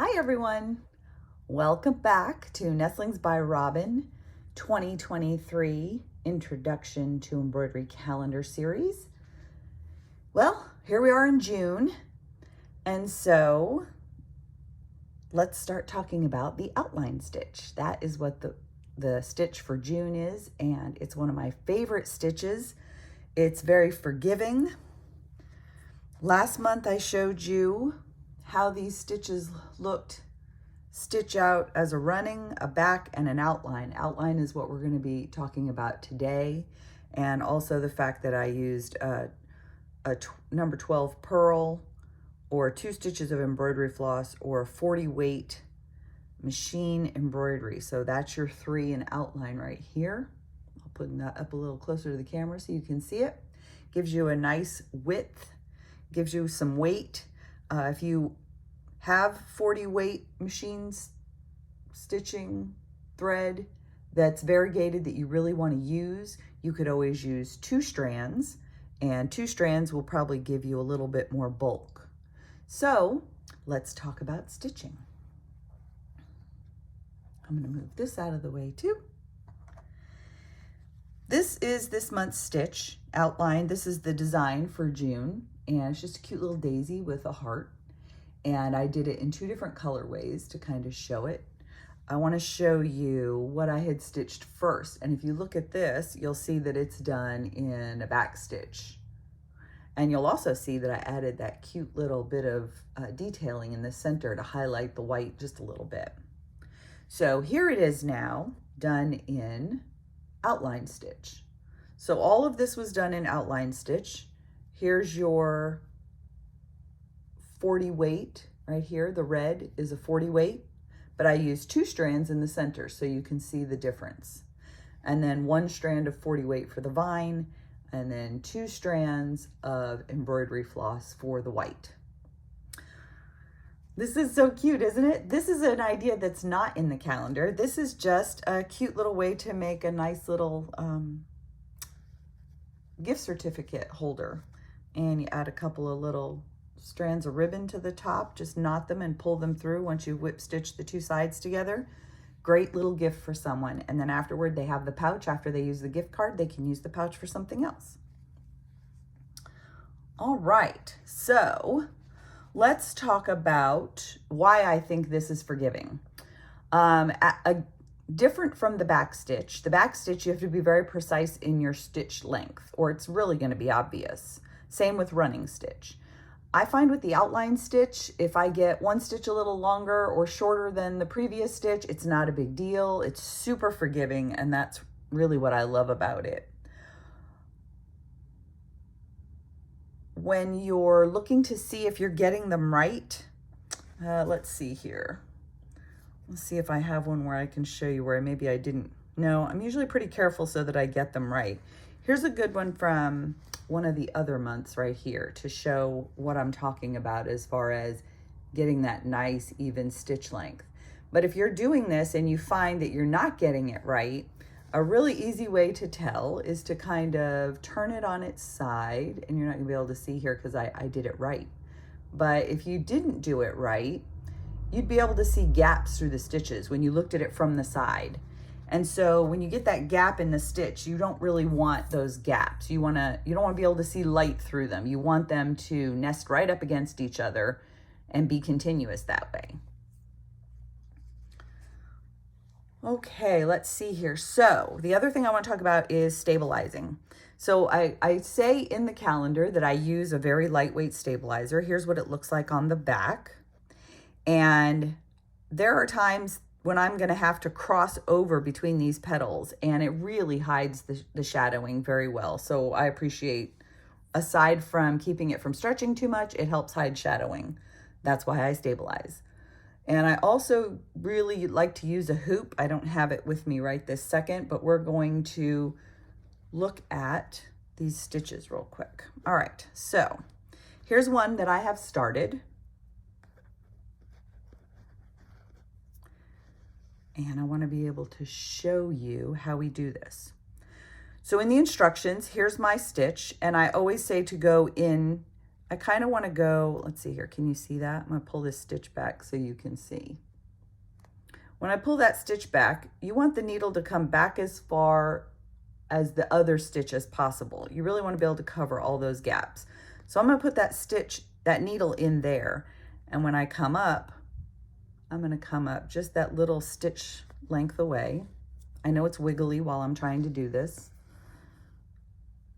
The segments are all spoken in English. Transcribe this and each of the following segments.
Hi everyone, welcome back to Nestlings by Robin 2023 Introduction to Embroidery Calendar Series. Well, here we are in June, and so let's start talking about the outline stitch. That is what the stitch for June is, and it's one of my favorite stitches. It's very forgiving. Last month I showed you how these stitches looked stitch out as a running, a back, and an outline. Outline is what we're going to be talking about today, and also the fact that I used a number 12 purl or 2 stitches of embroidery floss or a 40 weight machine embroidery. So that's your 3 in outline right here. I'll put that up a little closer to the camera so you can see it. Gives you a nice width, gives you some weight. If you have 40 weight machines stitching thread that's variegated that you really want to use, you could always use 2 strands, and 2 strands will probably give you a little bit more bulk. So let's talk about stitching. I'm going to move this out of the way too. This is this month's stitch outline. This is the design for June, and it's just a cute little daisy with a heart. And I did it in 2 different colorways to kind of show it. I want to show you what I had stitched first. And if you look at this, you'll see that it's done in a back stitch. And you'll also see that I added that cute little bit of detailing in the center to highlight the white just a little bit. So here it is now, done in outline stitch. So all of this was done in outline stitch. Here's your 40 weight right here. The red is a 40 weight, but I used 2 strands in the center so you can see the difference. And then 1 strand of 40 weight for the vine, and then 2 strands of embroidery floss for the white. This is so cute, isn't it? This is an idea that's not in the calendar. This is just a cute little way to make a nice little gift certificate holder. And you add a couple of little strands of ribbon to the top, just knot them and pull them through once you whip stitch the 2 sides together. Great little gift for someone. And then afterward, they have the pouch. After they use the gift card, they can use the pouch for something else. All right, so let's talk about why I think this is forgiving. Different from the back stitch. The back stitch, you have to be very precise in your stitch length, or it's really going to be obvious. Same with running stitch. I find with the outline stitch, if I get 1 stitch a little longer or shorter than the previous stitch, it's not a big deal. It's super forgiving, and that's really what I love about it. When you're looking to see if you're getting them right, let's see here. Let's see if I have one where I can show you where maybe I didn't. No, I'm usually pretty careful so that I get them right. Here's a good one from one of the other months right here to show what I'm talking about as far as getting that nice even stitch length. But if you're doing this and you find that you're not getting it right, a really easy way to tell is to kind of turn it on its side, and you're not gonna be able to see here because I did it right. But if you didn't do it right, you'd be able to see gaps through the stitches when you looked at it from the side. And so when you get that gap in the stitch, you don't really want those gaps. You don't want to be able to see light through them. You want them to nest right up against each other and be continuous that way. Okay, let's see here. So the other thing I want to talk about is stabilizing. So I say in the calendar that I use a very lightweight stabilizer. Here's what it looks like on the back. And there are times when I'm going to have to cross over between these petals, and it really hides the shadowing very well. So I appreciate, aside from keeping it from stretching too much, it helps hide shadowing. That's why I stabilize. And I also really like to use a hoop. I don't have it with me right this second, but we're going to look at these stitches real quick. All right, so here's one that I have started. And I want to be able to show you how we do this. So in the instructions, here's my stitch, and I always say to go in I kind of want to go, let's see here, can you see that? I'm going to pull this stitch back so you can see. When I pull that stitch back, you want the needle to come back as far as the other stitch as possible. You really want to be able to cover all those gaps. So I'm going to put that needle in there. And when I come up, I'm going to come up just that little stitch length away. I know it's wiggly while I'm trying to do this.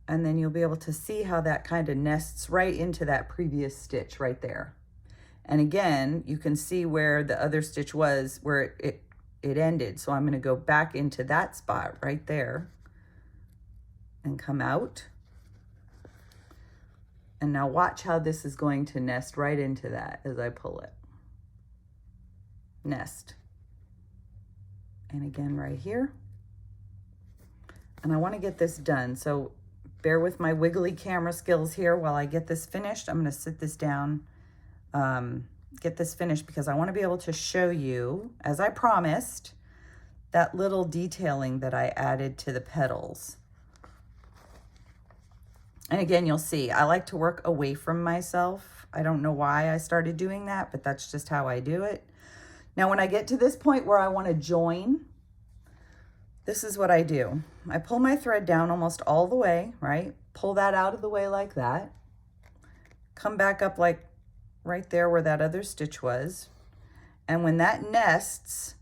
And then you'll be able to see how that kind of nests right into that previous stitch right there. And again, you can see where the other stitch was, where it ended. So I'm going to go back into that spot right there and come out. And now watch how this is going to nest right into that as I pull it. Nest. And again right here. And I want to get this done. So bear with my wiggly camera skills here while I get this finished. I'm going to sit this down, get this finished, because I want to be able to show you, as I promised, that little detailing that I added to the petals. And again, you'll see, I like to work away from myself. I don't know why I started doing that, but that's just how I do it. Now, when I get to this point where I want to join, this is what I do. I pull my thread down almost all the way, right? Pull that out of the way like that. Come back up like right there where that other stitch was. And when that nests,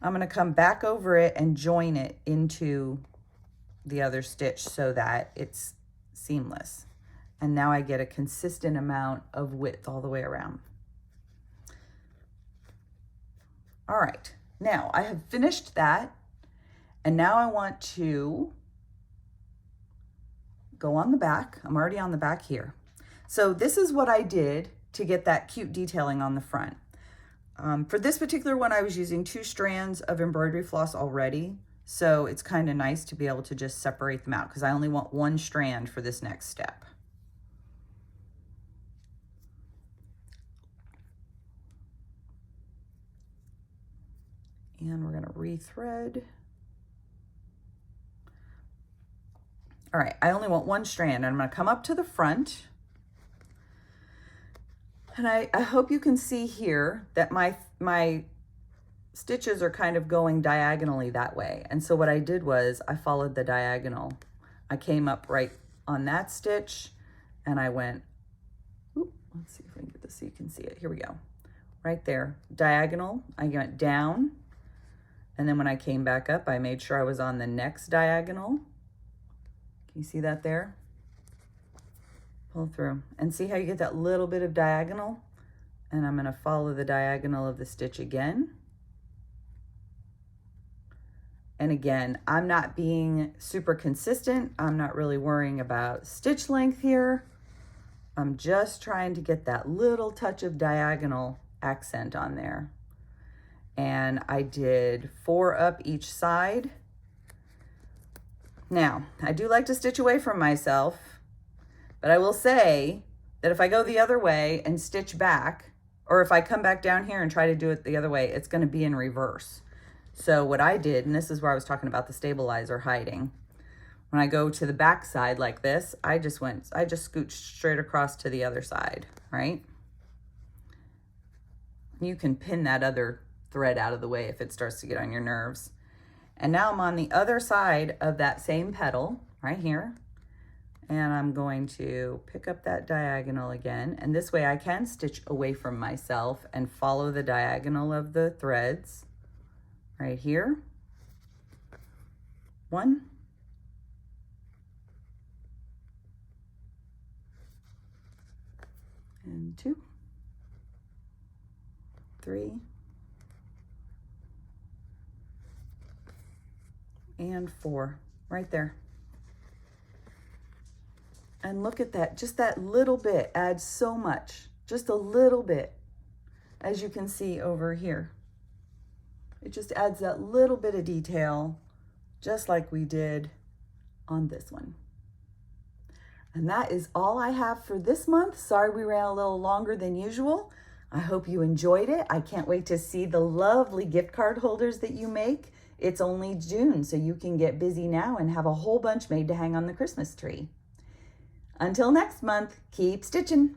I'm going to come back over it and join it into the other stitch so that it's seamless. And now I get a consistent amount of width all the way around. All right, now I have finished that. And now I want to go on the back. I'm already on the back here. So this is what I did to get that cute detailing on the front. For this particular one, I was using 2 strands of embroidery floss already. So it's kind of nice to be able to just separate them out because I only want 1 strand for this next step. And we're going to rethread. All right, I only want 1 strand, and I'm going to come up to the front. And I hope you can see here that my stitches are kind of going diagonally that way. And so what I did was I followed the diagonal. I came up right on that stitch and I went, ooh, let's see if I can get this so you can see it. Here we go. Right there, diagonal. I went down. And then when I came back up, I made sure I was on the next diagonal. Can you see that there? Pull through and see how you get that little bit of diagonal? And I'm going to follow the diagonal of the stitch again. And again, I'm not being super consistent. I'm not really worrying about stitch length here. I'm just trying to get that little touch of diagonal accent on there. And I did 4 up each side. Now, I do like to stitch away from myself, but I will say that if I go the other way and stitch back, or if I come back down here and try to do it the other way, it's going to be in reverse. So what I did, and this is where I was talking about the stabilizer hiding, when I go to the back side like this, I just scooched straight across to the other side, right? You can pin that other thread out of the way if it starts to get on your nerves. And now I'm on the other side of that same petal right here. And I'm going to pick up that diagonal again. And this way I can stitch away from myself and follow the diagonal of the threads right here. 1. And 2. 3. And 4, right there. And look at that, just that little bit adds so much, just a little bit, as you can see over here. It just adds that little bit of detail, just like we did on this one. And that is all I have for this month. Sorry we ran a little longer than usual. I hope you enjoyed it. I can't wait to see the lovely gift card holders that you make. It's only June, so you can get busy now and have a whole bunch made to hang on the Christmas tree. Until next month, keep stitching.